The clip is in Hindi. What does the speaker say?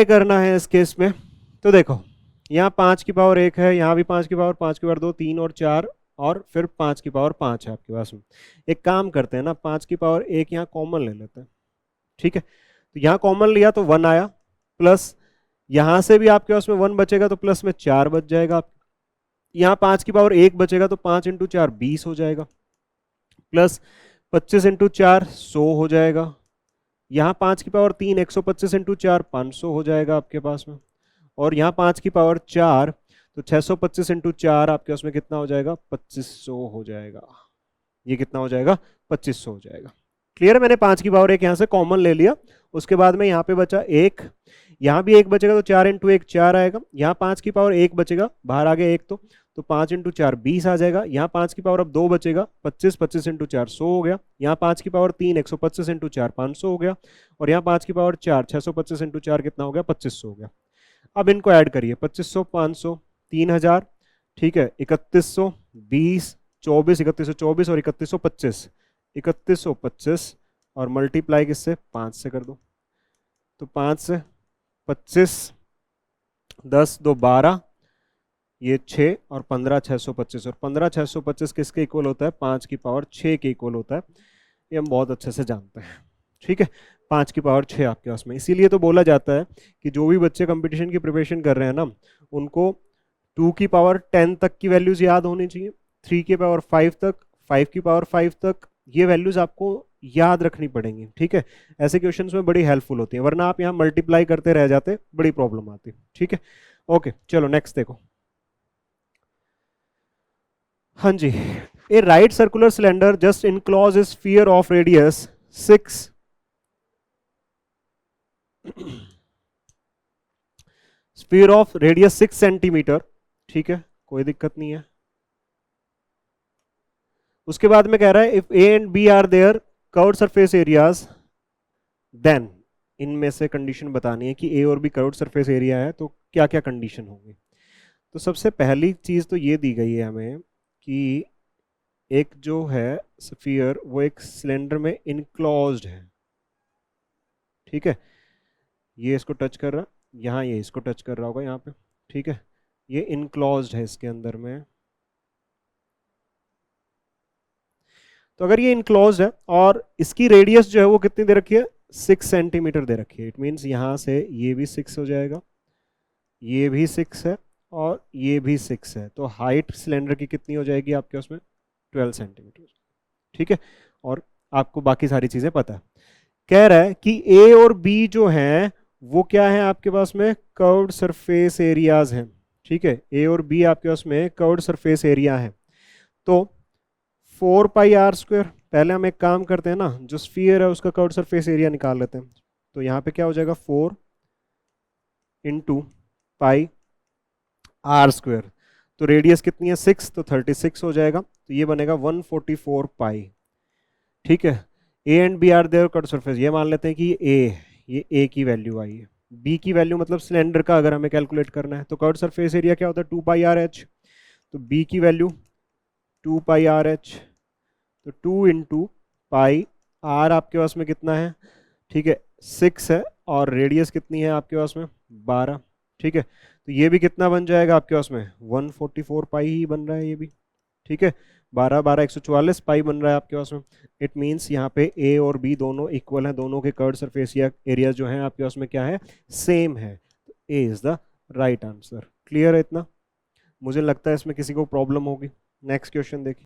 करना है इस केस में, तो देखो यहाँ 5 की पावर 1 है, यहाँ भी 5 की पावर 2, 3 और 4 और फिर 5 की पावर 5 है आपके पास में। एक काम करते हैं ना, 5 की पावर 1 यहाँ कॉमन ले लेते हैं, ठीक है। तो यहाँ कॉमन लिया तो 1 आया, प्लस यहाँ से भी आपके पास में 1 बचेगा तो प्लस में 4 बच जाएगा। यहाँ 5 की पावर 1 बचेगा तो 5 इंटू 4 20 हो जाएगा, प्लस 25 इंटू 4 100 हो जाएगा। यहाँ 5 की पावर 3 125 इंटू 4 500 हो जाएगा आपके पास में। और यहाँ 5 की पावर 4 तो 625 इंटू 4 आपके पास में कितना हो जाएगा, 2500 हो जाएगा। ये कितना हो जाएगा, 2500 हो जाएगा। क्लियर है, मैंने 5 की पावर 1 यहाँ से कॉमन ले लिया। उसके बाद में यहाँ पे बचा 1, यहाँ भी 1 बचेगा तो 4 इंटू 1 4 आएगा। यहाँ 5 की पावर 1 बचेगा, बाहर आ गया 1 तो 5 इंटू 4 20 आ जाएगा। यहाँ 5 की पावर अब 2 बचेगा, 25 25 इंटू 4 100 हो गया। यहाँ 5 की पावर 3 125 इंटू 4 500 हो गया। और यहाँ 5 की पावर 4 625 इंटू 4 कितना हो गया, 2500 हो गया। अब इनको ऐड करिए, 2500 500 3000, ठीक है, 3100 20 24 3124 और 3125 3125 और मल्टीप्लाई किससे, 5 से कर दो। तो 5 से 25 10 2 12, ये 6 और 15 625 और 15 625 किसके इक्वल होता है, 5 की पावर 6 के इक्वल होता है। ये हम बहुत अच्छे से जानते हैं, ठीक है। 5 की पावर 6 आपके पास में, इसीलिए तो बोला जाता है कि जो भी बच्चे कंपटीशन की प्रिपरेशन कर रहे हैं ना, उनको 2 की पावर 10 तक की वैल्यूज याद होनी चाहिए, 3 की पावर 5 तक, 5 की पावर 5 तक, ये वैल्यूज आपको याद रखनी पड़ेंगी, ठीक है। ऐसे क्वेश्चंस में बड़ी हेल्पफुल होती है, वरना आप यहाँ मल्टीप्लाई करते रह जाते, बड़ी प्रॉब्लम आती, ठीक है। ओके चलो नेक्स्ट देखो। हाँ जी, a right circular cylinder just enclose a sphere of radius 6 sphere of radius 6 centimetre, ठीक है, कोई दिक्कत नहीं है। उसके बाद में कह रहा है if A and B are their curved surface areas, then इनमें से कंडीशन बतानी है कि ए और बी कर्व्ड सरफेस एरिया है तो क्या क्या कंडीशन होंगी। तो सबसे पहली चीज तो ये दी गई है हमें कि एक जो है स्फीयर वो एक सिलेंडर में इनक्लोज्ड है, ठीक है। ये इसको टच कर रहा, यहाँ ये इसको टच कर रहा होगा यहाँ पे, ठीक है। ये इनक्लोज्ड है इसके अंदर में। तो अगर ये इनक्लोज्ड है और इसकी रेडियस जो है वो कितनी दे रखी है, 6 सेंटीमीटर दे रखी है। इट मीन्स यहाँ से ये भी 6 हो जाएगा, ये भी 6 है और ये भी 6 है। तो हाइट सिलेंडर की कितनी हो जाएगी आपके उसमें, 12 सेंटीमीटर, ठीक है। और आपको बाकी सारी चीजें पता है। कह रहा है कि ए और बी जो हैं वो क्या है आपके पास में, कर्व्ड सरफेस एरियाज हैं, ठीक है। ए और बी आपके पास में कर्व्ड सरफेस एरिया है। तो 4 पाई आर स्क्वायर, पहले हम एक काम करते हैं ना, जो स्फीयर है उसका कर्व्ड सरफेस एरिया निकाल लेते हैं। तो यहाँ पे क्या हो जाएगा, 4 इंटू पाई आर स्क्वायर। तो रेडियस कितनी है 6, तो 36 हो जाएगा। तो ये बनेगा 144 पाई, ठीक है। A and B are their curved surface, ये मान लेते हैं कि ये ए की वैल्यू आई है। बी की वैल्यू मतलब सिलेंडर का अगर हमें कैलकुलेट करना है, तो कर्व्ड सरफेस एरिया क्या होता है, 2 पाई आर एच। तो बी की वैल्यू 2 पाई आर एच, तो 2 इंटू पाई आर आपके पास में कितना है, ठीक है, 6 है और रेडियस कितनी है आपके पास में 12, ठीक है। तो ये भी कितना बन जाएगा आपके पास में 144 पाई ही बन रहा है ये भी, ठीक है। 12 12 144 पाई बन रहा है आपके पास में। इट मीन्स यहाँ पे ए और बी दोनों इक्वल हैं, दोनों के कर्व्ड सरफेस एरिया जो है आपके पास में क्या है, सेम है। तो A is the right answer. Clear है इतना, मुझे लगता है इसमें किसी को प्रॉब्लम होगी। नेक्स्ट क्वेश्चन देखिए।